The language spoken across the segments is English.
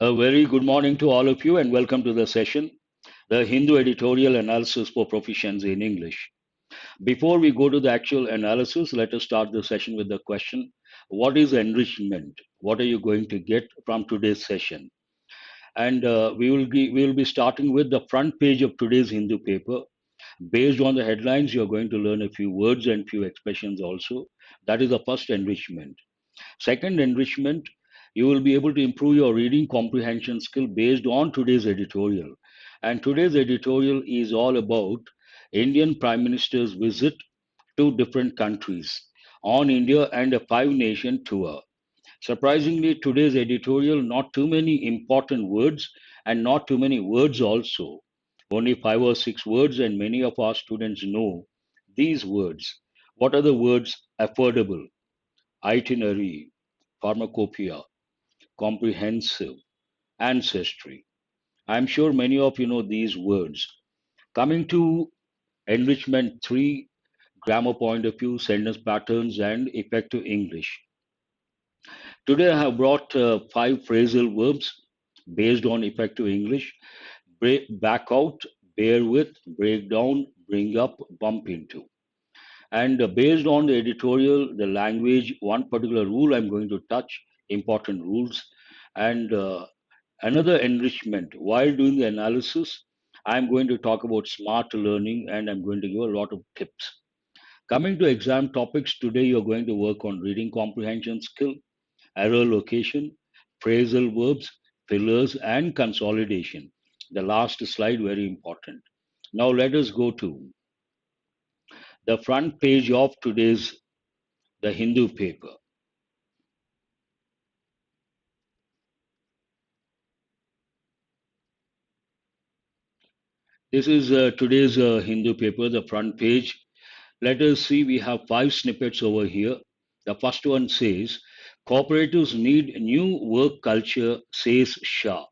A very good morning to all of you and welcome to the session, the Hindu Editorial Analysis for Proficiency in English. Before we go to the actual analysis, let us start the session with the question, what is enrichment? What are you going to get from today's session? And we will be starting with the front page of today's Hindu paper. Based on the headlines, you're going to learn a few words and few expressions also. That is the first enrichment. Second enrichment, you will be able to improve your reading comprehension skill based on today's editorial. And today's editorial is all about Indian Prime Minister's visit to different countries on India and a five-nation tour. Surprisingly, today's editorial, not too many important words and not too many words also. Only five or six words, and many of our students know these words. What are the words? Affordable, itinerary, pharmacopoeia, comprehensive, ancestry. I'm sure many of you know these words. Coming to enrichment 3, grammar point of view, sentence patterns, and effective English. Today I have brought five phrasal verbs based on effective English. Back out, bear with, break down, bring up, bump into. And based on the editorial, the language, one particular rule I'm going to touch, important rules, and another enrichment. While doing the analysis, I'm going to talk about smart learning and I'm going to give a lot of tips. Coming to exam topics, today you're going to work on reading comprehension skill, error location, phrasal verbs, fillers, and consolidation. The last slide, very important. Now let us go to the front page of today's the Hindu paper. This is today's Hindu paper, the front page. Let us see, we have five snippets over here. The first one says, cooperatives need new work culture, says Shah.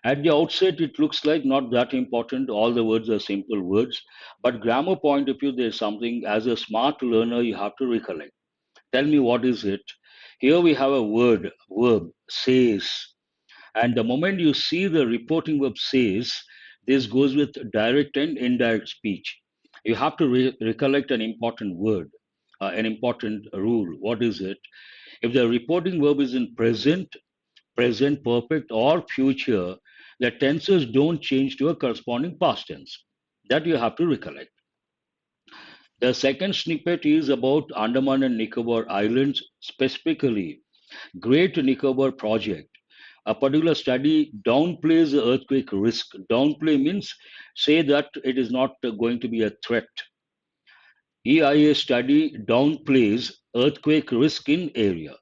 At the outset, it looks like not that important. All the words are simple words. But grammar point of view, there's something as a smart learner you have to recollect. Tell me what is it? Here we have a verb, says. And the moment you see the reporting verb says, this goes with direct and indirect speech. You have to recollect an important word, an important rule. What is it? If the reporting verb is in present, present perfect, or future, the tenses don't change to a corresponding past tense. That you have to recollect. The second snippet is about Andaman and Nicobar Islands, specifically Great Nicobar Project. A particular study downplays the earthquake risk. Downplay means say that it is not going to be a threat. EIA study downplays earthquake risk in area.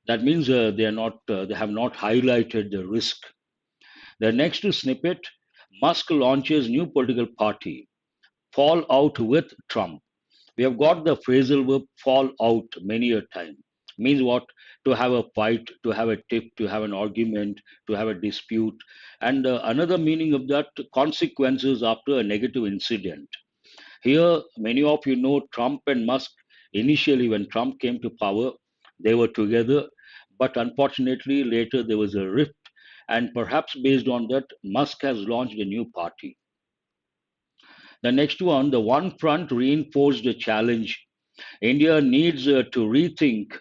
That means they have not highlighted the risk. The next snippet, Musk launches new political party, fall out with Trump. We have got the phrasal verb fall out many a time. Means what? To have a fight, to have a tip, to have an argument, to have a dispute. And another meaning of that, consequences after a negative incident. Here, many of you know Trump and Musk. Initially, when Trump came to power, they were together. But unfortunately, later there was a rift. And perhaps based on that, Musk has launched a new party. The next one, the one front reinforced the challenge. India needs to rethink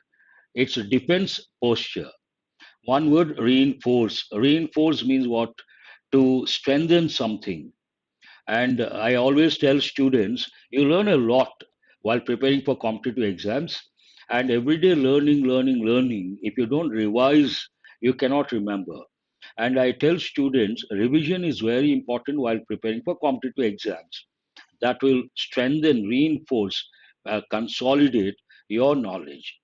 its defense posture. One word, reinforce. Reinforce means what? To strengthen something. And I always tell students, you learn a lot while preparing for competitive exams. And everyday learning, learning, learning. If you don't revise, you cannot remember. And I tell students, revision is very important while preparing for competitive exams. That will strengthen, reinforce, consolidate your knowledge.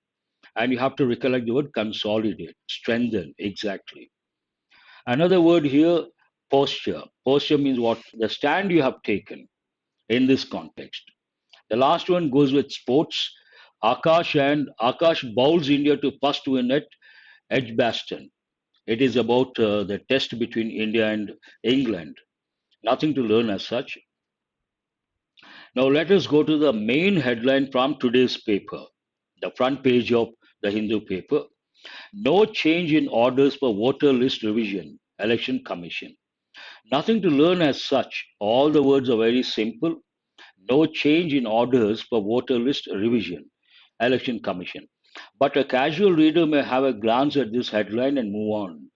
And you have to recollect the word consolidate, strengthen, exactly. Another word here, posture. Posture means what? The stand you have taken in this context. The last one goes with sports. Akash bowls India to first win at Edgbaston. It is about the test between India and England. Nothing to learn as such. Now let us go to the main headline from today's paper, the front page of the Hindu paper. No change in orders per voter list revision, Election Commission. Nothing to learn as such. All the words are very simple. No change in orders per voter list revision, Election Commission. But a casual reader may have a glance at this headline and move on.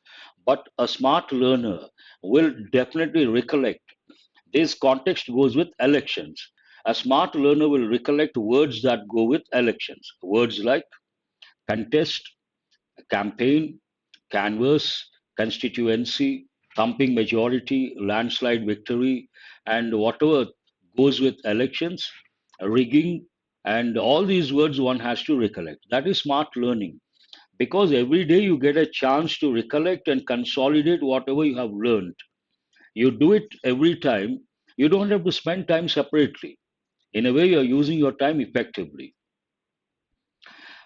But a smart learner will definitely recollect. This context goes with elections. A smart learner will recollect words that go with elections. Words like contest, campaign, canvass, constituency, thumping majority, landslide victory, and whatever goes with elections, rigging, and all these words one has to recollect. That is smart learning because every day you get a chance to recollect and consolidate whatever you have learned. You do it every time. You don't have to spend time separately. In a way, you're using your time effectively.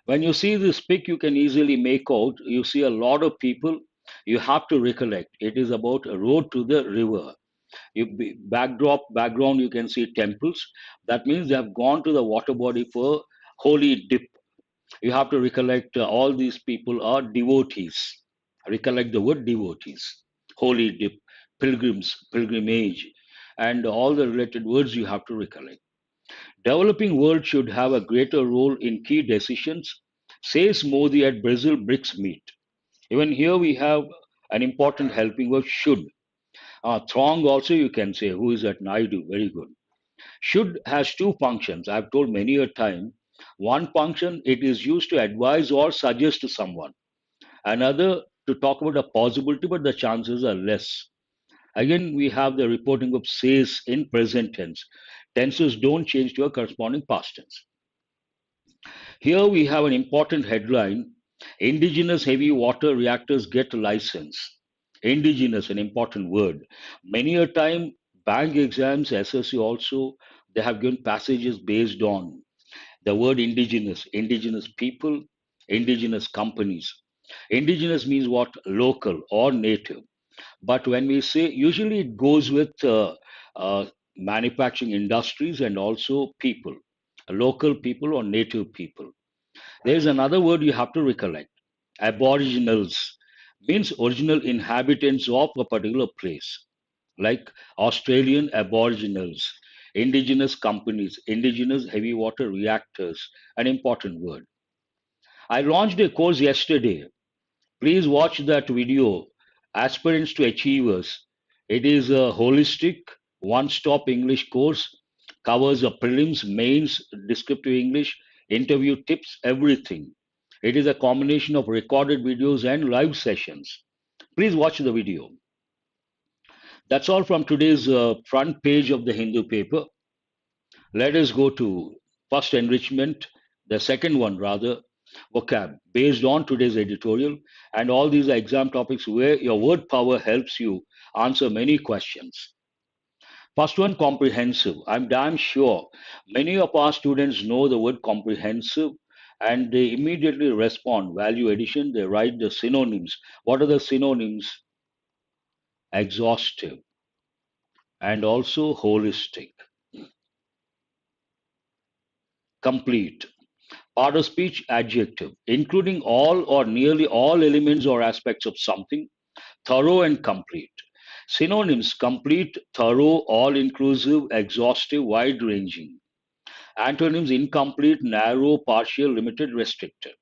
When you see this pic, you can easily make out, you see a lot of people. You have to recollect. It is about a road to the river. Background, you can see temples. That means they have gone to the water body for holy dip. You have to recollect all these people are devotees. Recollect the word devotees, holy dip, pilgrims, pilgrimage, and all the related words you have to recollect. Developing world should have a greater role in key decisions, says Modi at Brazil BRICS meet. Even here we have an important helping word should. Throng also you can say, who is at Naidu, very good. Should has two functions. I've told many a time. One function, it is used to advise or suggest to someone. Another, to talk about a possibility, but the chances are less. Again, we have the reporting of says in present tense. Tenses don't change to a corresponding past tense. Here we have an important headline. Indigenous heavy water reactors get license. Indigenous, an important word. Many a time, bank exams, SSC also, they have given passages based on the word indigenous, indigenous people, indigenous companies. Indigenous means what? Local or native. But when we say, usually it goes with manufacturing industries and also people, local people or native people. There's another word you have to recollect. Aboriginals means original inhabitants of a particular place, like Australian Aboriginals, indigenous companies, indigenous heavy water reactors, an important word. I launched a course yesterday. Please watch that video, Aspirants to Achievers. It is a holistic, one stop English course, covers a prelims, mains, descriptive English, interview tips, everything. It is a combination of recorded videos and live sessions. Please watch the video. That's all from today's front page of the Hindu paper. Let us go to first enrichment, the second one rather, vocab, based on today's editorial. And all these are exam topics where your word power helps you answer many questions. First one, comprehensive. I'm damn sure many of our students know the word comprehensive and they immediately respond. Value addition, they write the synonyms. What are the synonyms? Exhaustive and also holistic, complete. Part of speech, adjective, including all or nearly all elements or aspects of something, thorough and complete. Synonyms, complete, thorough, all inclusive, exhaustive, wide ranging. Antonyms, incomplete, narrow, partial, limited, restricted.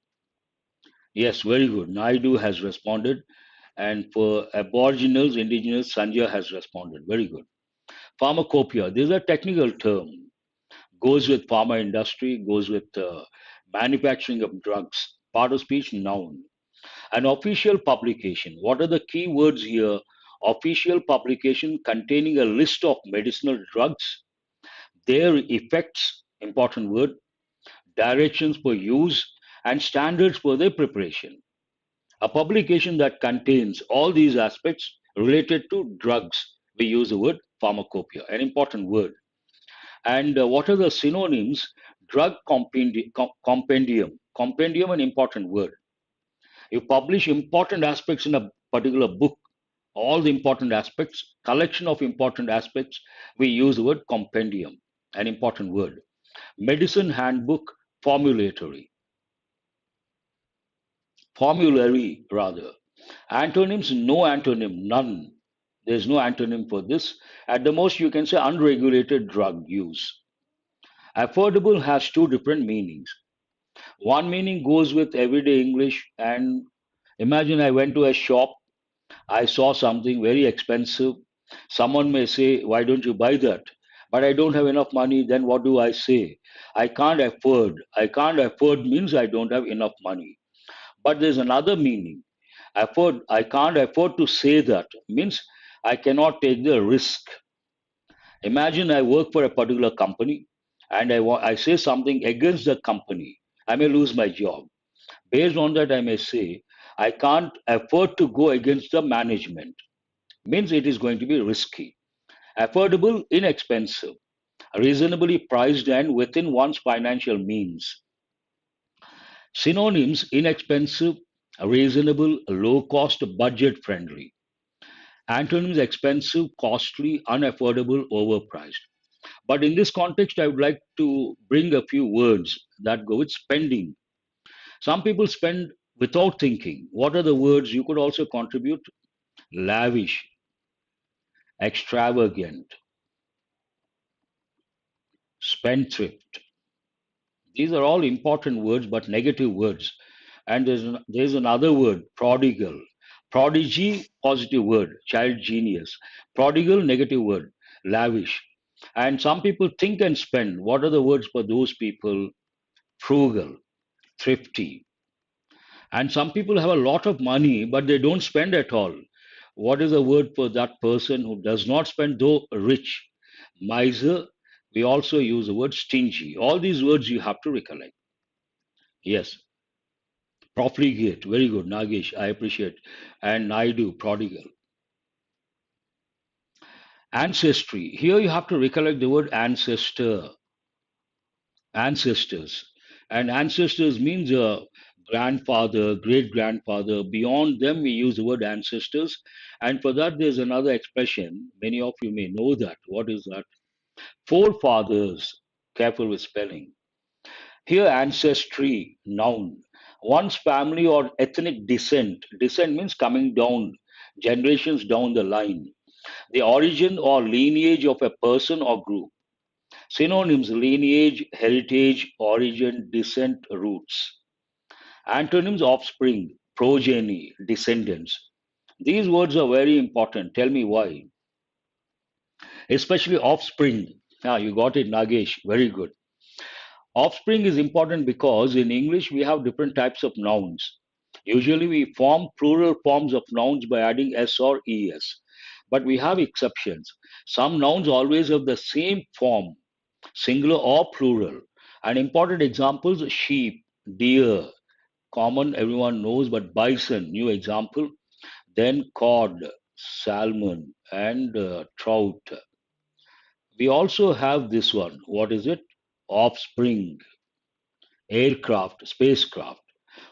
Yes, very good. Naidu has responded. And for aboriginals, indigenous, Sanjay has responded. Very good. Pharmacopoeia, this is a technical term. Goes with pharma industry, goes with manufacturing of drugs. Part of speech, noun. An official publication. What are the key words here? Official publication containing a list of medicinal drugs, their effects, important word, directions for use, and standards for their preparation. A publication that contains all these aspects related to drugs. We use the word pharmacopoeia, an important word. And what are the synonyms? Drug compendium. Compendium, an important word. You publish important aspects in a particular book, all the important aspects, collection of important aspects. We use the word compendium, an important word. Medicine handbook, formulatory. formulary rather. Antonyms, no antonym, none. There's no antonym for this. At the most, you can say unregulated drug use. Affordable has two different meanings. One meaning goes with everyday English, and imagine I went to a shop, I saw something very expensive. Someone may say, why don't you buy that? But I don't have enough money, then what do I say? I can't afford. I can't afford means I don't have enough money. But there's another meaning. Afford, I can't afford to say that means I cannot take the risk. Imagine I work for a particular company and I say something against the company. I may lose my job. Based on that, I may say I can't afford to go against the management. Means it is going to be risky. Affordable, inexpensive, reasonably priced and within one's financial means. Synonyms: inexpensive, reasonable, low cost, budget friendly. Antonyms: expensive, costly, unaffordable, overpriced. But in this context, I would like to bring a few words that go with spending. Some people spend without thinking. What are the words you could also contribute? Lavish, extravagant, spendthrift. These are all important words, but negative words. And there's another word, prodigal. Prodigy, positive word, child genius. Prodigal, negative word, lavish. And some people think and spend. What are the words for those people? Frugal, thrifty. And some people have a lot of money, but they don't spend at all. What is the word for that person who does not spend, though rich? Miser. We also use the word stingy. All these words you have to recollect. Yes. Profligate. Very good, Nagesh. I appreciate. And Naidu, prodigal. Ancestry. Here you have to recollect the word ancestor, ancestors. And ancestors means grandfather, great grandfather. Beyond them, we use the word ancestors. And for that, there's another expression. Many of you may know that. What is that? Forefathers. Careful with spelling. Here, ancestry, noun. One's family or ethnic descent. Descent means coming down, generations down the line. The origin or lineage of a person or group. Synonyms: lineage, heritage, origin, descent, roots. Antonyms: offspring, progeny, descendants. These words are very important. Tell me why. Especially offspring. Ah, you got it, Nagesh. Very good. Offspring is important because in English we have different types of nouns. Usually we form plural forms of nouns by adding s or es. But we have exceptions. Some nouns always have the same form, singular or plural. And important examples: sheep, deer, common everyone knows, but bison, new example. Then cod, salmon, and trout. We also have this one. What is it? Offspring, aircraft, spacecraft.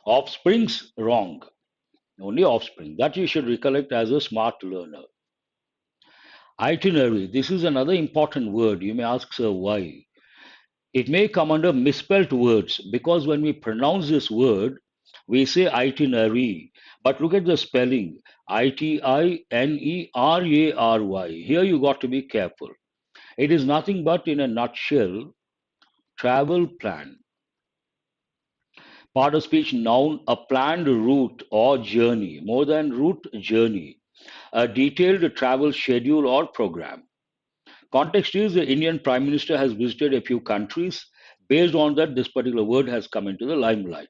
Offspring's wrong. Only offspring. That you should recollect as a smart learner. Itinerary. This is another important word. You may ask, sir, why? It may come under misspelt words because when we pronounce this word, we say itinerary. But look at the spelling: Itinerary. Here you got to be careful. It is nothing but, in a nutshell, travel plan. Part of speech noun: a planned route or journey. More than route, journey. A detailed travel schedule or program. Context is the Indian Prime Minister has visited a few countries. Based on that, this particular word has come into the limelight.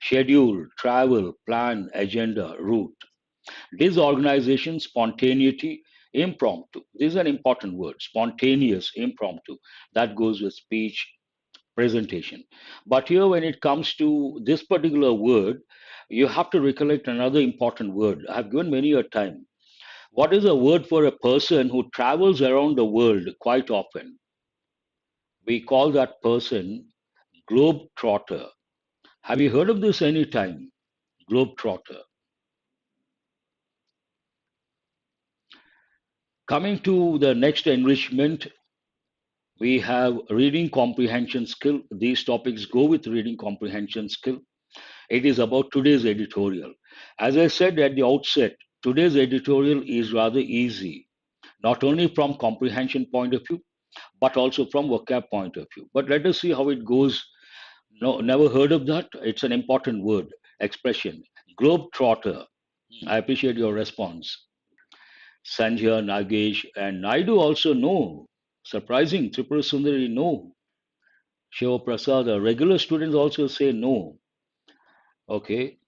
Schedule, travel, plan, agenda, route. Disorganization, spontaneity, impromptu. This is an important word: spontaneous, impromptu. That goes with speech, presentation. But here, when it comes to this particular word, you have to recollect another important word. I have given many a time. What is a word for a person who travels around the world quite often? We call that person globe-trotter. Have you heard of this any time? Globe-trotter. Coming to the next enrichment, we have reading comprehension skill. These topics go with reading comprehension skill. It is about today's editorial. As I said at the outset, today's editorial is rather easy, not only from comprehension point of view, but also from vocab point of view. But let us see how it goes. No, never heard of that. It's an important word, expression. Globetrotter. I appreciate your response. Sanjay, Nagesh, and Naidu also know. Surprising, Tripura Sundari, no. Shiva Prasad, regular students also say no. Okay.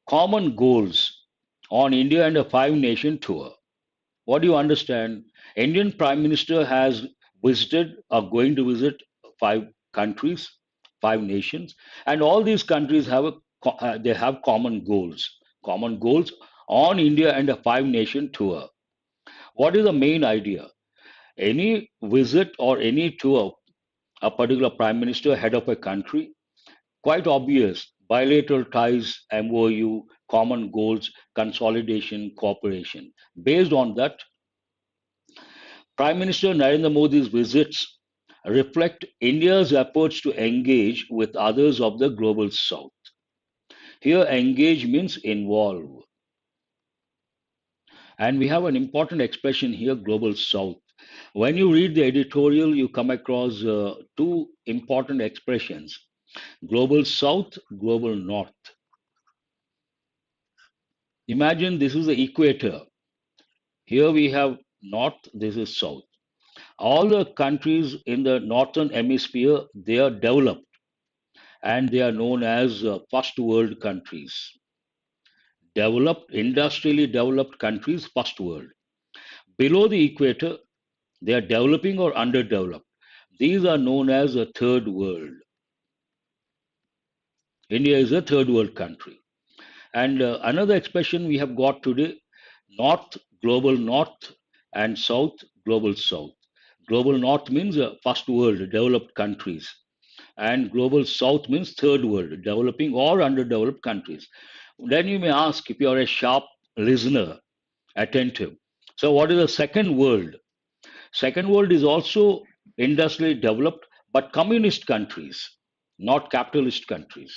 Common goals on India and a five nation tour. What do you understand? Indian Prime Minister has visited or going to visit five countries, five nations, and all these countries have they have common goals. Common goals on India and a five nation tour. What is the main idea? Any visit or any tour, a particular prime minister, head of a country, quite obvious bilateral ties, MOU, common goals, consolidation, cooperation. Based on that, Prime Minister Narendra Modi's visits reflect India's efforts to engage with others of the global south. Here, engage means involve. And we have an important expression here, global south. When you read the editorial, you come across two important expressions, global south, global north. Imagine this is the equator. Here we have north, this is south. All the countries in the northern hemisphere, they are developed and they are known as first world countries. Developed, industrially developed countries, first world. Below the equator, they are developing or underdeveloped. These are known as a third world. India is a third world country. And another expression we have got today, north, global north, and south, global south. Global north means first world, developed countries. And global south means third world, developing or underdeveloped countries. Then you may ask if you are a sharp listener, attentive. So, what is the second world? Second world is also industrially developed, but communist countries, not capitalist countries.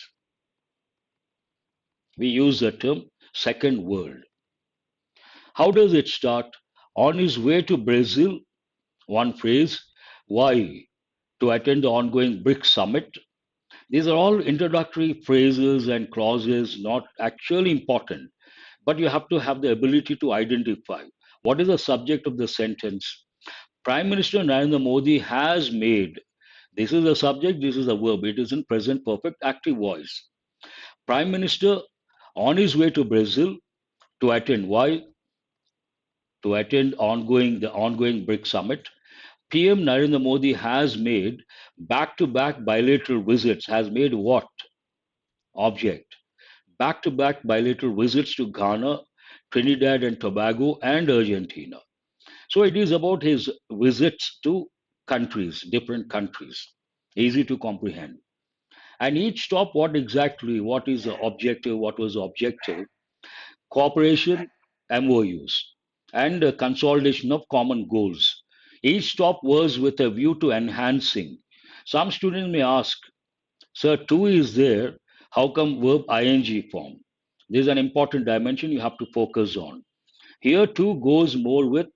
We use the term second world. How does it start? On his way to Brazil, one phrase, why? To attend the ongoing BRICS summit. These are all introductory phrases and clauses, not actually important, but you have to have the ability to identify what is the subject of the sentence. Prime Minister Narendra Modi has made, this is the subject, this is the verb, it is in present perfect active voice. Prime Minister on his way to Brazil to attend, why? To attend the ongoing BRICS summit. PM Narendra Modi has made back-to-back bilateral visits, has made what? Object. Back-to-back bilateral visits to Ghana, Trinidad and Tobago, and Argentina. So it is about his visits to countries, different countries, easy to comprehend. And each stop, what exactly, what is the objective, what was the objective? Cooperation, MOUs, and consolidation of common goals. Each stop was with a view to enhancing. Some students may ask, sir, two is there, how come verb ing form? This is an important dimension you have to focus on. Here, two goes more with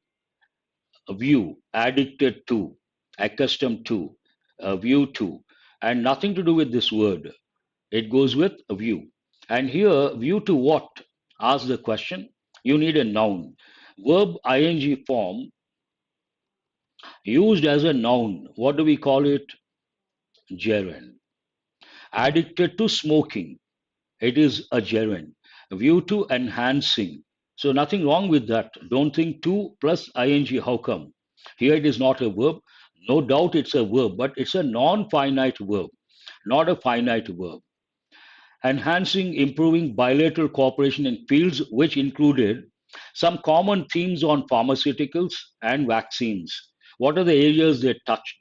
a view, addicted to, accustomed to, a view to, and nothing to do with this word. It goes with a view. And here, view to what? Ask the question. You need a noun. Verb ing form used as a noun. What do we call it? Gerund. Addicted to smoking. It is a gerund. View to enhancing. So nothing wrong with that. Don't think to plus ing. How come? Here it is not a verb. No doubt it's a verb, but it's a non-finite verb, not a finite verb. Enhancing, improving bilateral cooperation in fields which included some common themes on pharmaceuticals and vaccines. What are the areas they touched?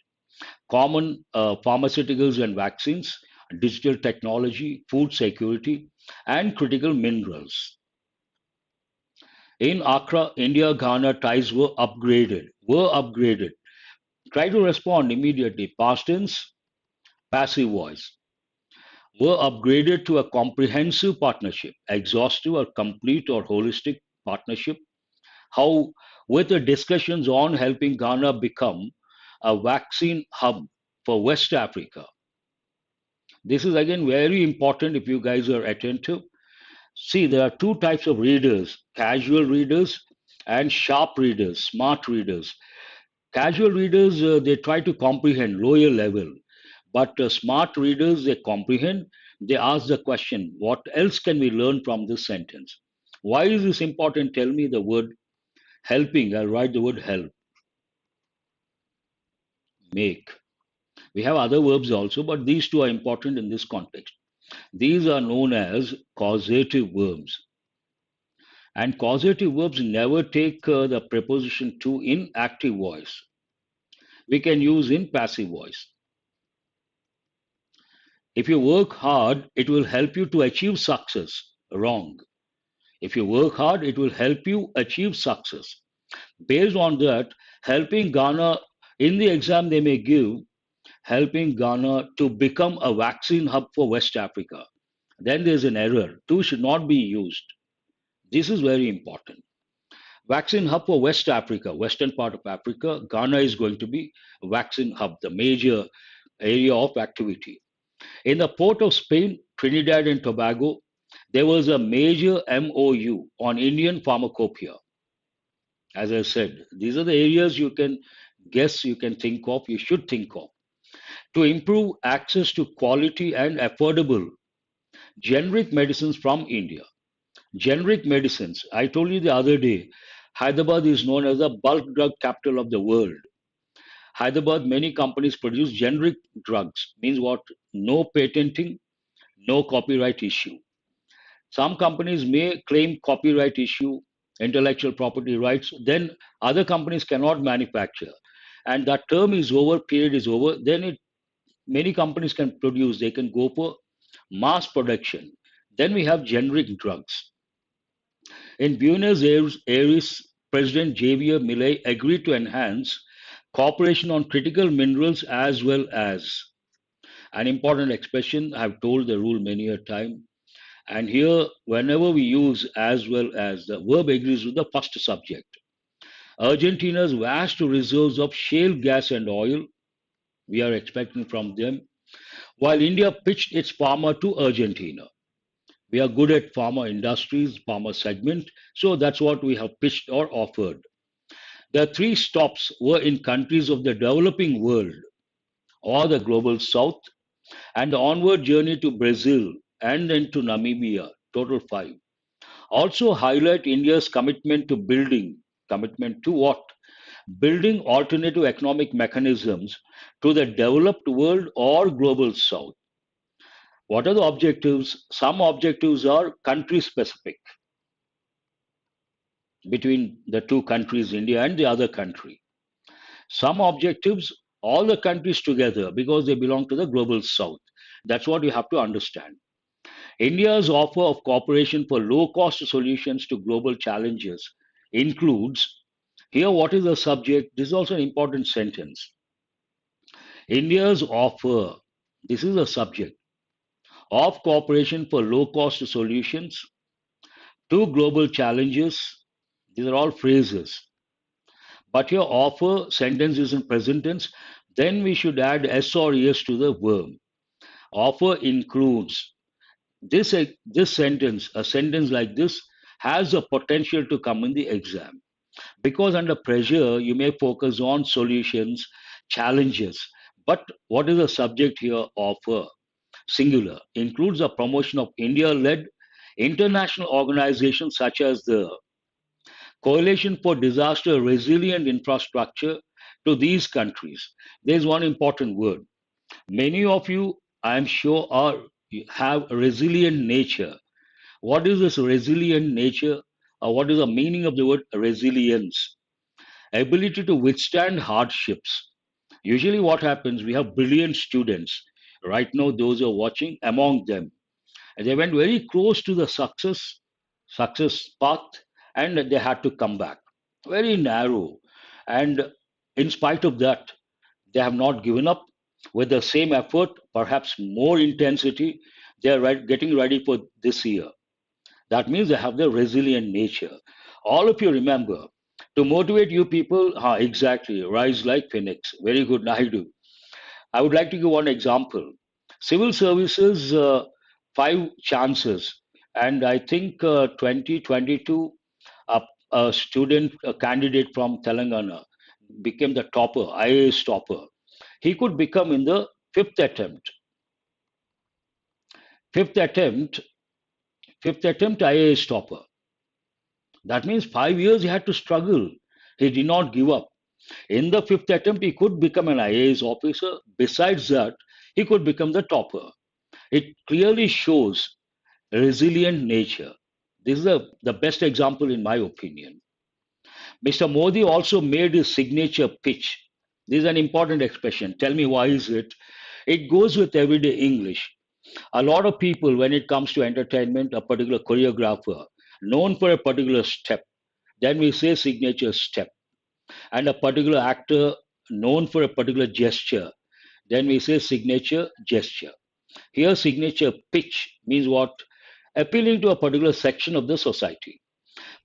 Common pharmaceuticals and vaccines, digital technology, food security, and critical minerals. In Accra, India Ghana ties were upgraded. Were upgraded. Try to respond immediately. Past tense, passive voice. were upgraded to a comprehensive partnership, exhaustive or complete or holistic partnership. How, with the discussions on helping Ghana become a vaccine hub for West Africa. This is again very important if you guys are attentive. See, there are two types of readers: casual readers and sharp readers, smart readers. Casual readers, they try to comprehend lower level, but smart readers, they comprehend, they ask the question, what else can we learn from this sentence? Why is this important? Tell me the word helping. I'll write the word help, make. We have other verbs also, but these two are important in this context. These are known as causative verbs. And causative verbs never take the preposition to in active voice. We can use in passive voice. If you work hard, it will help you to achieve success. Wrong. If you work hard, it will help you achieve success. Based on that, helping Ghana in the exam they may give, helping Ghana to become a vaccine hub for West Africa. Then there's an error. Two should not be used. This is very important. Vaccine hub for West Africa, western part of Africa. Ghana is going to be a vaccine hub, the major area of activity. In the port of Spain, Trinidad and Tobago, there was a major MOU on Indian pharmacopoeia. As I said, these are the areas you can guess, you can think of, you should think of. To improve access to quality and affordable generic medicines from India. Generic medicines, I told you the other day, Hyderabad is known as the bulk drug capital of the world. Hyderabad, many companies produce generic drugs. Means what? No patenting, no copyright issue. Some companies may claim copyright issue, intellectual property rights, then other companies cannot manufacture. And that term is over, period is over, then many companies can produce, they can go for mass production. Then we have generic drugs. In Buenos Aires, President Javier Milei agreed to enhance cooperation on critical minerals as well as an important expression. I've told the rule many a time. And here, whenever we use as well as, the verb agrees with the first subject. Argentina's vast reserves of shale gas and oil, we are expecting from them, while India pitched its pharma to Argentina. We are good at pharma industries, pharma segment, so that's what we have pitched or offered. The three stops were in countries of the developing world or the global south, and the onward journey to Brazil and then to Namibia, total five. Also highlight India's commitment to building, commitment to what? Building alternative economic mechanisms to the developed world or global south. What are the objectives? Some objectives are country specific between the two countries, India and the other country. Some objectives, all the countries together because they belong to the global south. That's what you have to understand. India's offer of cooperation for low cost solutions to global challenges includes, here, what is the subject? This is also an important sentence. India's offer, this is a subject, of cooperation for low cost solutions to global challenges. These are all phrases. But your offer sentence is in present tense, then we should add s or es to the verb. Offer includes. This sentence, a sentence like this, has a potential to come in the exam. Because under pressure, you may focus on solutions, challenges. But what is the subject here? Offer, singular, includes the promotion of India led international organizations such as the Coalition for Disaster Resilient Infrastructure to these countries. There's one important word. Many of you, I'm sure, have resilient nature. What is this resilient nature? What is the meaning of the word resilience? Ability to withstand hardships. Usually, what happens, we have brilliant students. Right now, those who are watching, among them, and they went very close to the success path, and they had to come back. Very narrow. And in spite of that, they have not given up with the same effort, perhaps more intensity. They are getting ready for this year. That means they have the resilient nature. All of you remember, to motivate you people, exactly, rise like phoenix. Very good, Naidu. I would like to give one example. Civil services, 5 chances. And I think 2022, a student, a candidate from Telangana, became the topper, IAS topper. He could become in the fifth attempt. Fifth attempt, fifth attempt IAS topper. That means 5 years he had to struggle. He did not give up. In the fifth attempt, he could become an IAS officer. Besides that, he could become the topper. It clearly shows resilient nature. This is the best example, in my opinion. Mr. Modi also made his signature pitch. This is an important expression. Tell me why is it? It goes with everyday English. A lot of people, when it comes to entertainment, a particular choreographer known for a particular step, then we say signature step, and a particular actor known for a particular gesture, then we say signature gesture. Here, signature pitch means what? Appealing to a particular section of the society.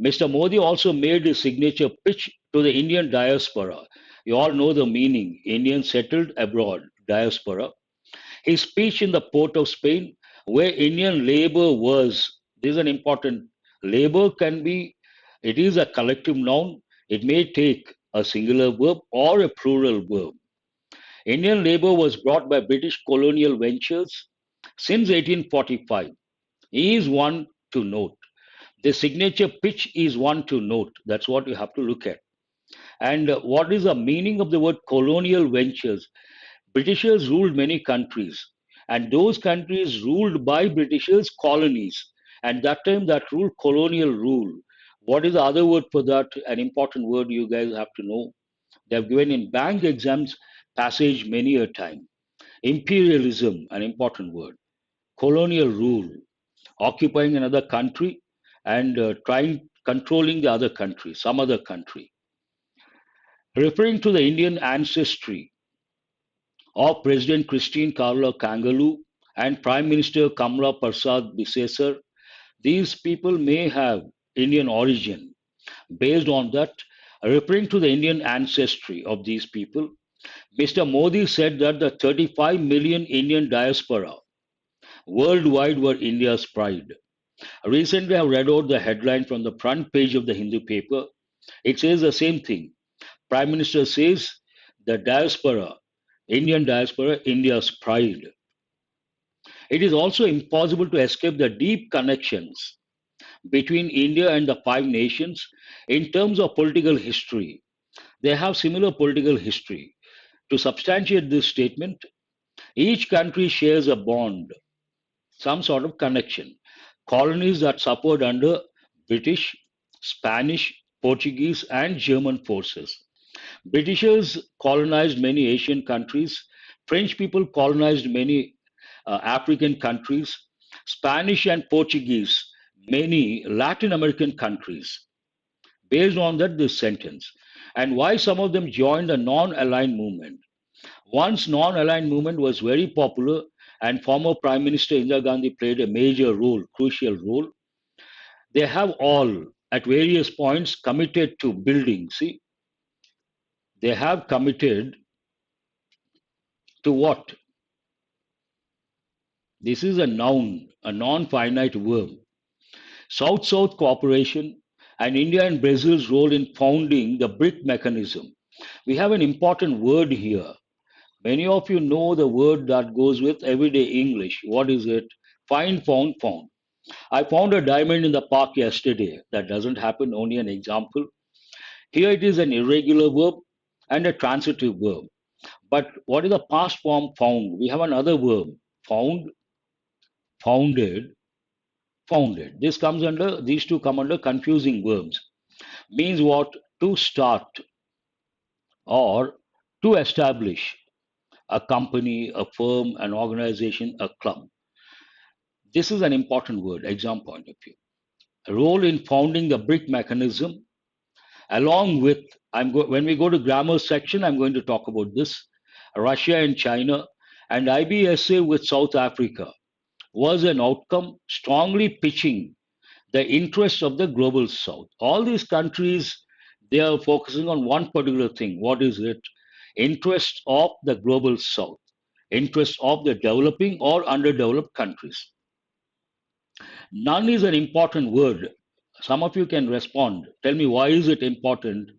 Mr. Modi also made his signature pitch to the Indian diaspora. You all know the meaning, Indian settled abroad, diaspora. His speech in the port of Spain, where Indian labor was, this is an important, labor can be, it is a collective noun, it may take a singular verb or a plural verb. Indian labor was brought by British colonial ventures since 1845. He is one to note. The signature pitch is one to note. That's what you have to look at. And what is the meaning of the word colonial ventures? Britishers ruled many countries, and those countries ruled by Britishers colonies. And that time, that rule, colonial rule. What is the other word for that? An important word you guys have to know. They have given in bank exams passage many a time. Imperialism, an important word. Colonial rule, occupying another country and trying controlling the other country, some other country. Referring to the Indian ancestry of President Christine Carla Kangaloo and Prime Minister Kamla Prasad Bisesar, these people may have Indian origin. Based on that, referring to the Indian ancestry of these people, Mr. Modi said that the 35 million Indian diaspora worldwide were India's pride. Recently, I read out the headline from the front page of the Hindu paper. It says the same thing. Prime Minister says the diaspora, Indian diaspora, India's pride. It is also impossible to escape the deep connections between India and the 5 nations in terms of political history. They have similar political history. To substantiate this statement, each country shares a bond, some sort of connection. Colonies that suffered under British, Spanish, Portuguese, and German forces. Britishers colonized many Asian countries. French people colonized many African countries. Spanish and Portuguese, many Latin American countries. Based on that, this sentence. And why some of them joined the non aligned movement. Once non aligned movement was very popular, and former Prime Minister Indira Gandhi played a major role, crucial role. They have all, at various points, committed to building. See, they have committed to what? This is a noun, a non finite verb. South South cooperation and India and Brazil's role in founding the BRIC mechanism. We have an important word here. Many of you know the word that goes with everyday English. What is it? Find, found, found. I found a diamond in the park yesterday. That doesn't happen, only an example. Here it is an irregular verb and a transitive verb. But what is the past form found? We have another verb, found, founded, founded. This comes under, these two come under confusing verbs. Means what? To start or to establish a company, a firm, an organization, a club. This is an important word, exam point of view. A role in founding the BRIC mechanism, along with, when we go to grammar section, I'm going to talk about this, Russia and China, and IBSA with South Africa. was an outcome strongly pitching the interests of the global south. All these countries, they are focusing on one particular thing. What is it? Interests of the global south, interests of the developing or underdeveloped countries. None is an important word. Some of you can respond. Tell me, why is it important?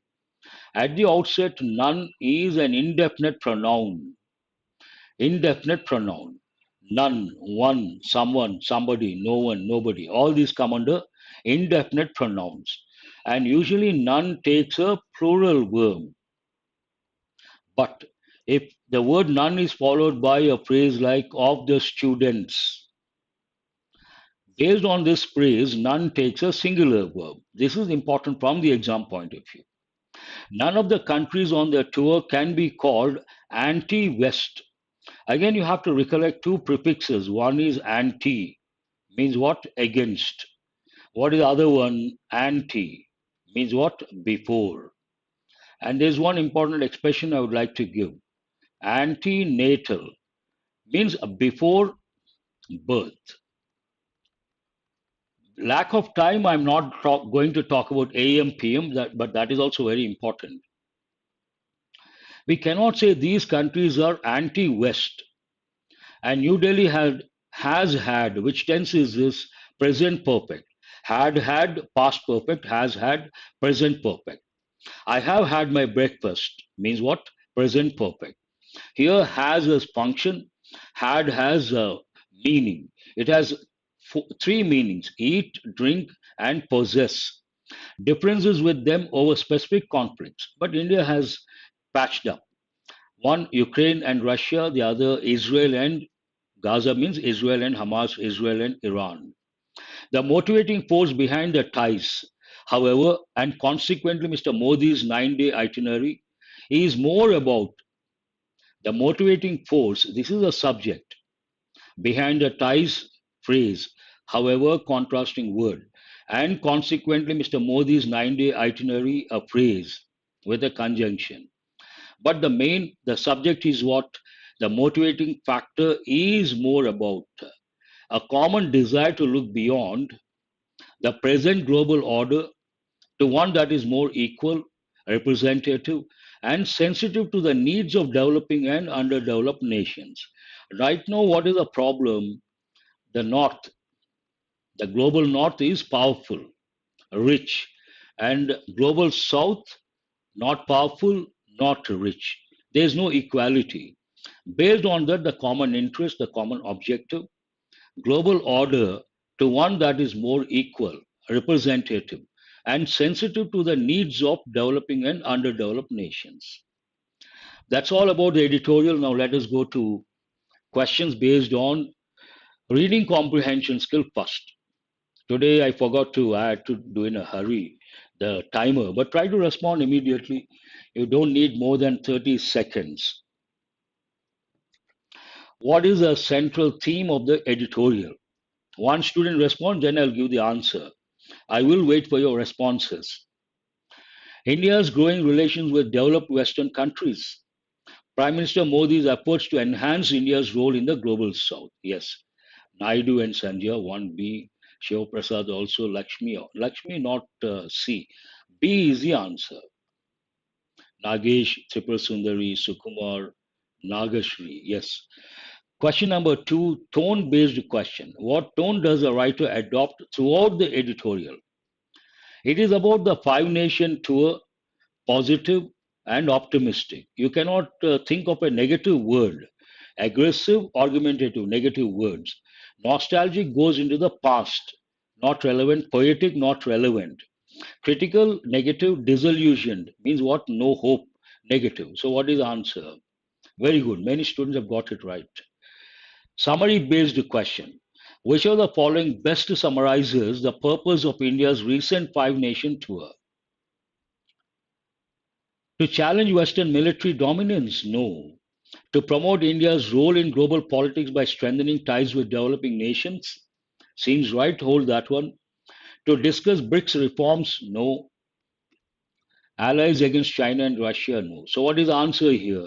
At the outset, none is an indefinite pronoun. Indefinite pronoun. None, one, someone, somebody, no one, nobody. All these come under indefinite pronouns. And usually none takes a plural verb. But if the word none is followed by a phrase like of the students, based on this phrase, none takes a singular verb. This is important from the exam point of view. None of the countries on the tour can be called anti-West. Again, you have to recollect two prefixes. One is anti, means what? Against. What is the other one? Anti, means what? Before. And there's one important expression I would like to give. Antenatal means before birth. Lack of time, I'm not going to talk about AM, PM, but that is also very important. We cannot say these countries are anti-West. And New Delhi has had, which tense is this? Present perfect. Had, past perfect, has had, present perfect. I have had my breakfast, means what? Present perfect. Here has a function, had has a meaning. It has three meanings: eat, drink, and possess. Differences with them over specific conflicts. But India has patched up. One, Ukraine and Russia, the other, Israel and Gaza, means Israel and Hamas, Israel and Iran. The motivating force behind the ties, however, and consequently Mr. Modi's 9-day itinerary, is more about the motivating force. This is a subject behind the ties phrase, however, contrasting word, and consequently Mr. Modi's 9-day itinerary, a phrase with a conjunction. But the subject is what? The motivating factor is more about a common desire to look beyond the present global order to one that is more equal, representative, and sensitive to the needs of developing and underdeveloped nations. Right now, what is the problem? The North, the global North is powerful, rich, and global South, not powerful, not rich. There is no equality. Based on that, the common interest, the common objective, global order to one that is more equal, representative, and sensitive to the needs of developing and underdeveloped nations. That's all about the editorial. Now let us go to questions based on reading comprehension skill first. Today I forgot to, I had to do in a hurry the timer, but try to respond immediately. You don't need more than 30 seconds. What is the central theme of the editorial? One student responds, then I'll give the answer. I will wait for your responses. India's growing relations with developed Western countries. Prime Minister Modi's efforts to enhance India's role in the global south. Yes. Naidu and Sandhya, 1B. Shiv Prasad also, Lakshmi. Lakshmi, not C. B is the answer. Nagesh, Tripura Sundari, Sukumar, Nagashri. Yes. Question number 2, tone based question. What tone does a writer adopt throughout the editorial? It is about the Five Nation tour, positive and optimistic. You cannot think of a negative word. Aggressive, argumentative, negative words. Nostalgic goes into the past, not relevant. Poetic, not relevant. Critical, negative. Disillusioned means what? No hope, negative. So, what is the answer? Very good. Many students have got it right. Summary based question. Which of the following best summarizes the purpose of India's recent Five Nation tour? To challenge Western military dominance? No. To promote India's role in global politics by strengthening ties with developing nations? Seems right, hold that one. To discuss BRICS reforms? No. Allies against China and Russia? No. So, what is the answer here?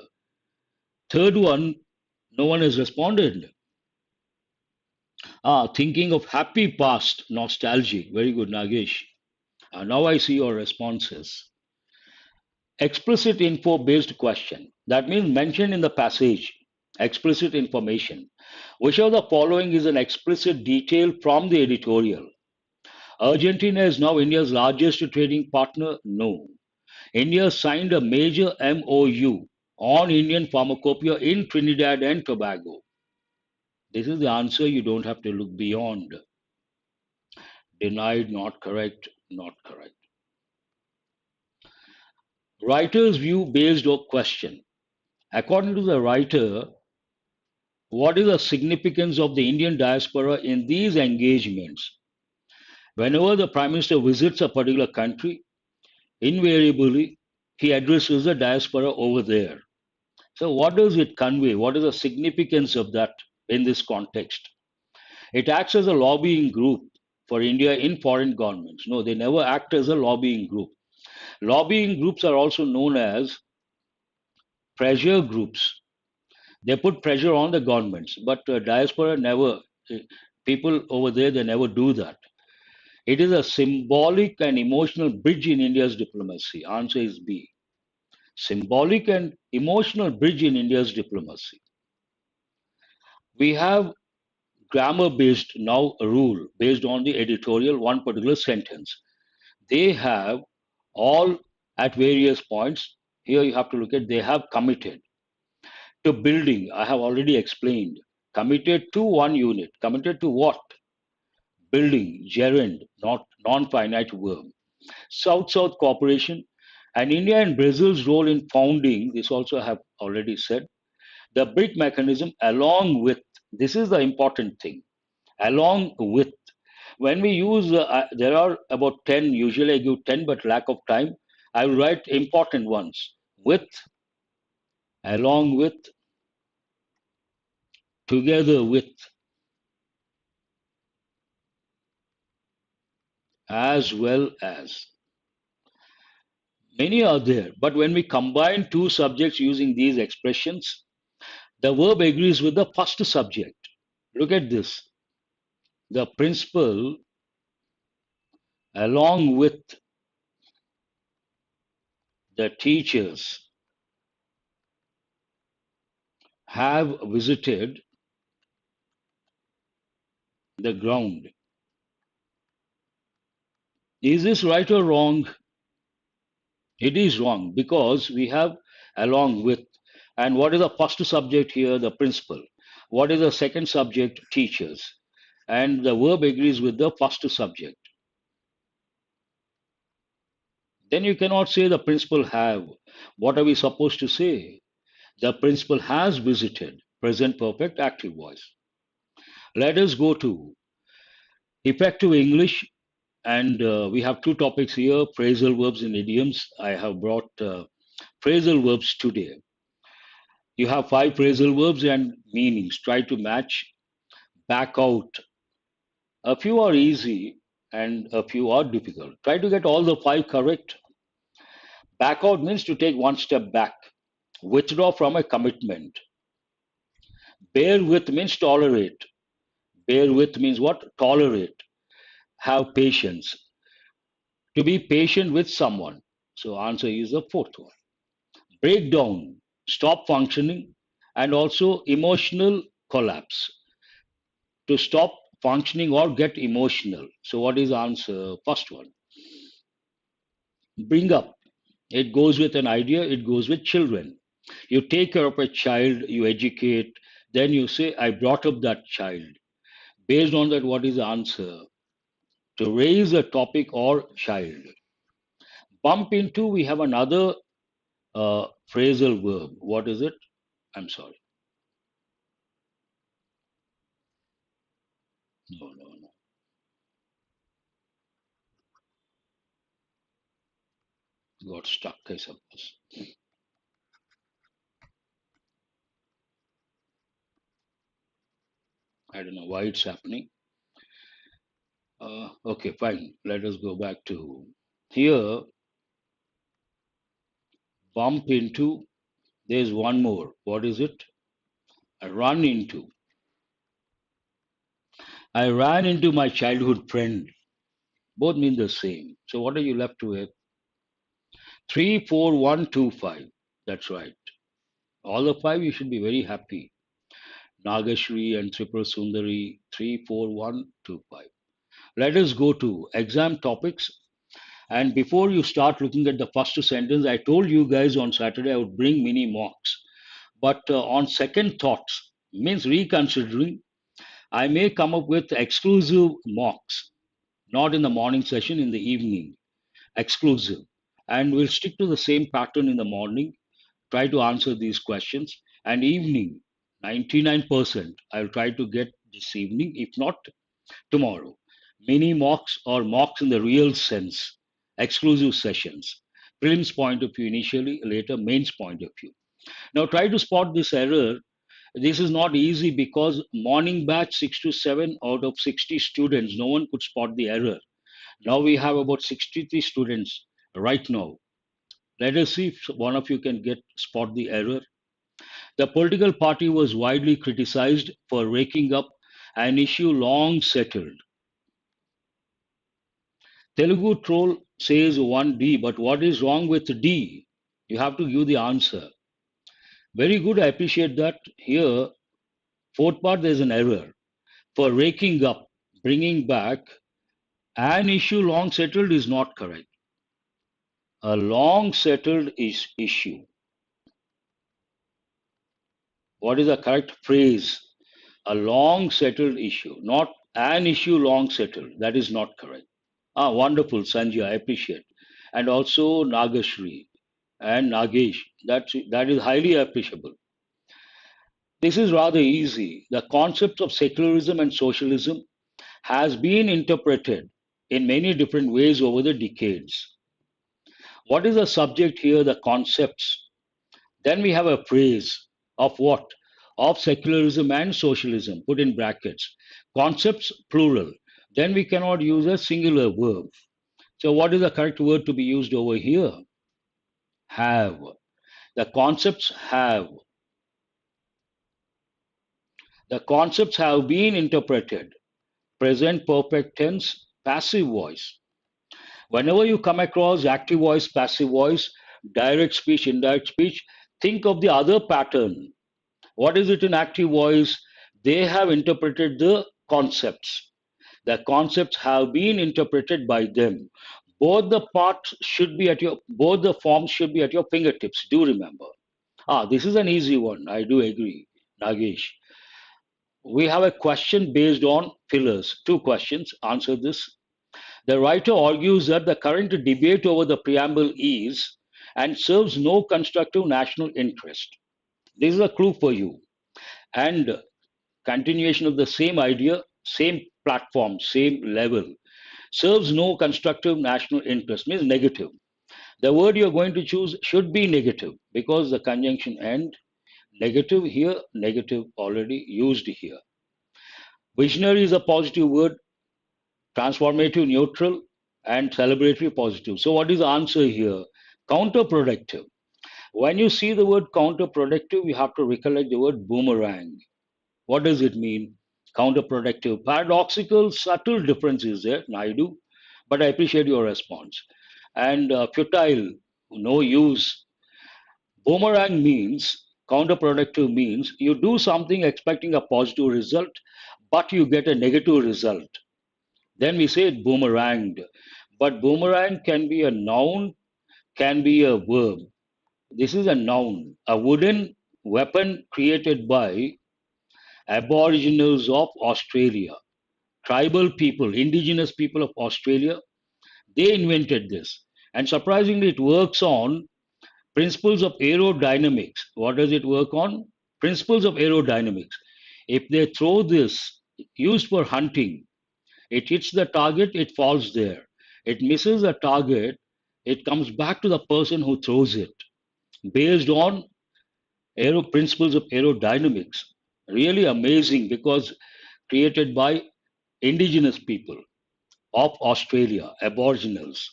Third one, no one has responded. Thinking of happy past, nostalgic. Very good, Nagesh. Now I see your responses. Explicit info based question. That means mentioned in the passage. Explicit information. Which of the following is an explicit detail from the editorial? Argentina is now India's largest trading partner? No. India signed a major MOU on Indian pharmacopoeia in Trinidad and Tobago. This is the answer. You don't have to look beyond. Denied, not correct, not correct. Writer's view based on question. According to the writer, what is the significance of the Indian diaspora in these engagements? Whenever the Prime Minister visits a particular country, invariably he addresses the diaspora over there. So, what does it convey? What is the significance of that in this context? It acts as a lobbying group for India in foreign governments. No, they never act as a lobbying group. Lobbying groups are also known as pressure groups. They put pressure on the governments, but diaspora never, uh, people over there, they never do that. It is a symbolic and emotional bridge in India's diplomacy. Answer is B. Symbolic and emotional bridge in India's diplomacy. We have grammar based now a rule based on the editorial, one particular sentence. They have all at various points. Here you have to look at they have committed to building. I have already explained. Committed to one unit. Committed to what? Building, gerund, not non-finite verb. South-South cooperation, and India and Brazil's role in founding, this also I have already said, the BRIC mechanism along with, this is the important thing, along with, when we use, there are about 10, usually I give 10, but lack of time, I will write important ones. With, along with, together with, as well as. Many are there, but when we combine two subjects using these expressions, the verb agrees with the first subject. Look at this. The principal, along with the teachers, have visited the ground. Is this right or wrong? It is wrong because we have along with. And what is the first subject here? The principal. What is the second subject? Teachers. And the verb agrees with the first subject. Then you cannot say the principal have. What are we supposed to say? The principal has visited. Present perfect active voice. Let us go to effective English. And we have two topics here, phrasal verbs and idioms. I have brought phrasal verbs today. You have five phrasal verbs and meanings. Try to match, back out. A few are easy and a few are difficult. Try to get all the five correct. Back out means to take one step back, withdraw from a commitment. Bear with means tolerate. Bear with means what? Tolerate. Have patience. To be patient with someone. So answer is the fourth one. Break down, stop functioning, and also emotional collapse. To stop functioning or get emotional. So what is the answer? First one. Bring up. It goes with an idea, it goes with children. You take care of a child, you educate, then you say, I brought up that child. Based on that, what is the answer? To raise a topic or child. Bump into, we have another phrasal verb. What is it? I'm sorry. No, no, no. Got stuck, I suppose. I don't know why it's happening. Okay, fine. Let us go back to here. Bump into. There's one more. What is it? Run into. I ran into my childhood friend. Both mean the same. So what are you left with? 34125. That's right. All the five you should be very happy. Nagashri and Tripura Sundari 34125. Let us go to exam topics. And before you start looking at the first sentence, I told you guys on Saturday I would bring mini mocks. But on second thoughts, means reconsidering, I may come up with exclusive mocks, not in the morning session, in the evening, exclusive. And we'll stick to the same pattern in the morning, try to answer these questions. And evening, 99%, I'll try to get this evening, if not tomorrow. Mini mocks or mocks in the real sense, exclusive sessions. Prelims point of view initially, later mains point of view. Now try to spot this error. This is not easy because morning batch 6 to 7 out of 60 students, no one could spot the error. Now we have about 63 students right now. Let us see if one of you can get spot the error. The political party was widely criticized for raking up an issue long settled. Telugu troll says 1D, but what is wrong with D? You have to give the answer. Very good, I appreciate that. Here, fourth part, there's an error. For raking up, bringing back, an issue long settled is not correct. A long settled issue. What is the correct phrase? A long settled issue, not an issue long settled. That is not correct. Ah, wonderful, Sanjay, I appreciate. And also Nagashri and Nagesh. That is highly appreciable. This is rather easy. The concepts of secularism and socialism has been interpreted in many different ways over the decades. What is the subject here? The concepts. Then we have a phrase of what? Of secularism and socialism, put in brackets. Concepts, plural. Then we cannot use a singular verb. So, what is the correct word to be used over here? Have. The concepts have. The concepts have been interpreted. Present perfect tense, passive voice. Whenever you come across active voice, passive voice, direct speech, indirect speech, think of the other pattern. What is it in active voice? They have interpreted the concepts. The concepts have been interpreted by them. Both the forms should be at your fingertips. Do remember. Ah, this is an easy one. I do agree, Nagesh. We have a question based on fillers. Two questions. Answer this. The writer argues that the current debate over the preamble is and serves no constructive national interest. This is a clue for you. And continuation of the same idea, same platform, same level, serves no constructive national interest, means negative. The word you're going to choose should be negative because the conjunction end, negative here, negative already used here. Visionary is a positive word, transformative neutral, and celebratory positive. So, what is the answer here? Counterproductive. When you see the word counterproductive, you have to recollect the word boomerang. What does it mean? Counterproductive. Paradoxical, subtle difference is there, Naidu, but I appreciate your response. And futile, no use. Boomerang means, counterproductive means you do something expecting a positive result, but you get a negative result. Then we say it boomeranged. But boomerang can be a noun, can be a verb. This is a noun, a wooden weapon created by Aboriginals of Australia, tribal people, indigenous people of Australia. They invented this. And surprisingly, it works on principles of aerodynamics. What does it work on? Principles of aerodynamics. If they throw this used for hunting, it hits the target, it falls there. It misses the target, it comes back to the person who throws it based on principles of aerodynamics. Really amazing because created by indigenous people of Australia, Aboriginals.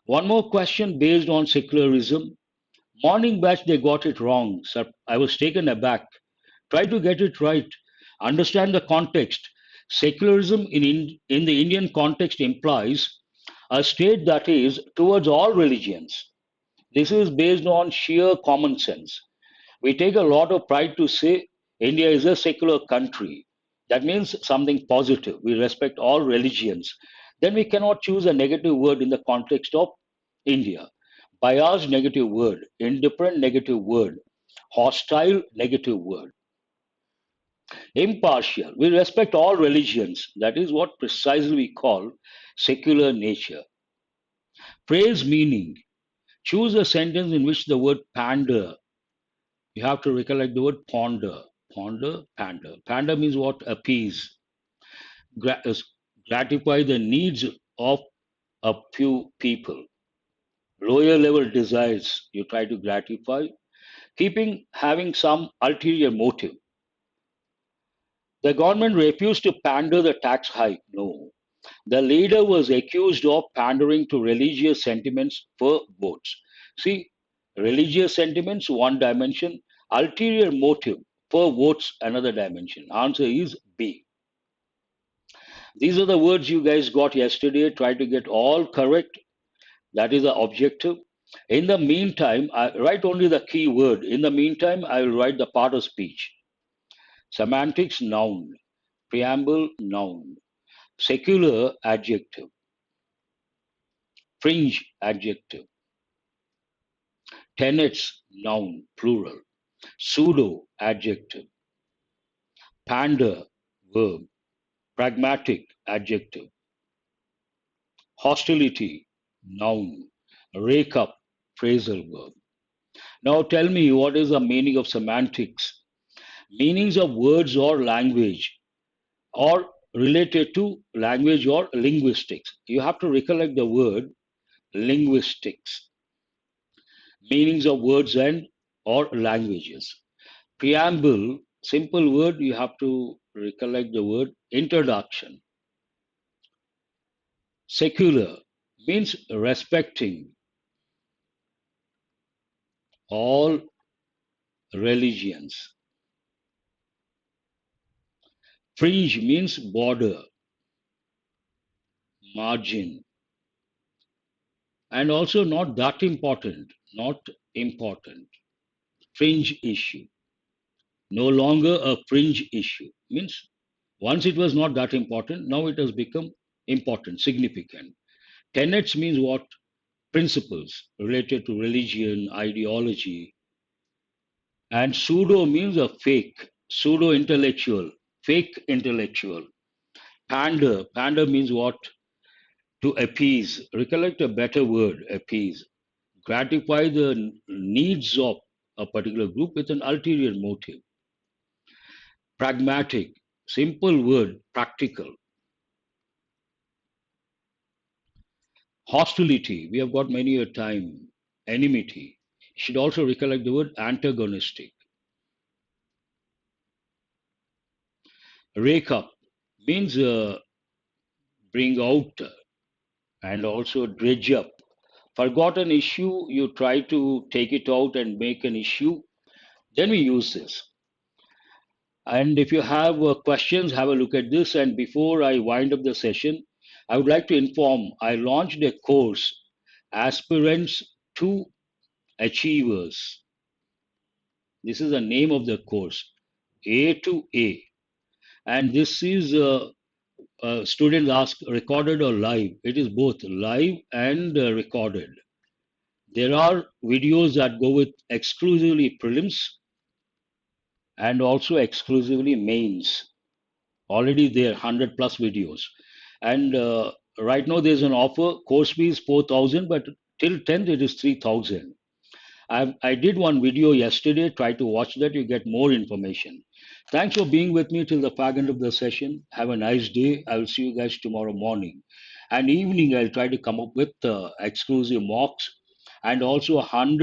One more question based on secularism. Morning batch, they got it wrong. Sir, I was taken aback. Try to get it right. Understand the context. Secularism in the Indian context implies a state that is towards all religions. This is based on sheer common sense. We take a lot of pride to say India is a secular country. That means something positive. We respect all religions. Then we cannot choose a negative word in the context of India. Biased negative word, indifferent negative word, hostile negative word, impartial. We respect all religions. That is what precisely we call secular nature. Praise meaning. Choose a sentence in which the word pander. You have to recollect the word ponder. Ponder, pander. Pander means what? Appease. Gra- uh, Gratify the needs of a few people. Lower level desires you try to gratify, keeping having some ulterior motive. The government refused to pander the tax hike. No. The leader was accused of pandering to religious sentiments for votes. See, religious sentiments, one dimension, ulterior motive for votes, another dimension. Answer is B. These are the words you guys got yesterday. Try to get all correct. That is the objective. In the meantime, I write only the key word. In the meantime, I will write the part of speech. Semantics, noun. Preamble, noun. Secular, adjective. Fringe, adjective. Tenets, noun, plural. Pseudo, adjective. Pander, verb. Pragmatic, adjective. Hostility, noun. Rake up, phrasal verb. Now tell me, what is the meaning of semantics? Meanings of words or language, or related to language or linguistics. You have to recollect the word linguistics. Meanings of words and or languages. Preamble, simple word, you have to recollect the word introduction. Secular means respecting all religions. Fringe means border, margin, and also not that important, not important. Fringe issue. No longer a fringe issue. Means once it was not that important, now it has become important, significant. Tenets means what? Principles related to religion, ideology, and pseudo means a fake, pseudo intellectual, fake intellectual. Pander means what? To appease. Recollect a better word, appease. Gratify the needs of a particular group with an ulterior motive. Pragmatic, simple word, practical. Hostility, we have got many a time. Enmity. Should also recollect the word antagonistic. Rake up means bring out and also dredge up. Forgotten issue, you try to take it out and make an issue. Then we use this. And if you have questions, have a look at this. And before I wind up the session, I would like to inform I launched a course, Aspirants to Achievers. This is the name of the course, A to A. And this is students ask recorded or live. It is both live and recorded. There are videos that go with exclusively prelims and also exclusively mains. Already there, 100 plus videos. And right now there's an offer. Course fee is 4,000, but till 10th it is 3,000. I did one video yesterday. Try to watch that. You get more information. Thanks for being with me till the fag end of the session. Have a nice day. I will see you guys tomorrow morning. And evening, I'll try to come up with exclusive mocks and also 100